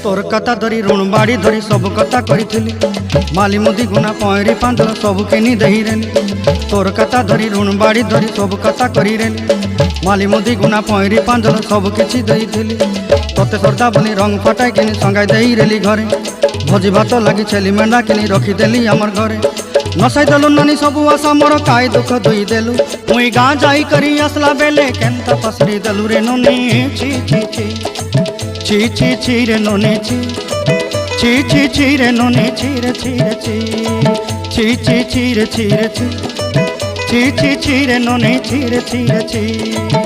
तोर कथा धरी ऋण बाड़ी धरी सब कथा करी माली मुदी गुना पहरी पांदल सब किनी दही रेली तोर कथा धरी ऋण बाड़ी धरी सब कथा करी रेली माली मुदी गुना पहरी पांदल सब किछि दही थी तोते सरदा बनी रंग फटाई किनी संगाई दही रेली घरे भोजी भात लगी छेली मेंढा किनी रखीदेली आमर घरे नसाई देलु नानी सबू आशा मोर काई दुख दुई देलु मुई गाँ जाई करी आसला बेले केंता पसरी देलु रे नोनी छी छी छी छी छी छी रे नोनी छी छी छी छी रे नोनी छी रे छी रे छी छी छी छी रे छी रे छी छी छी छी रे नोनी छी रे छी रे छी।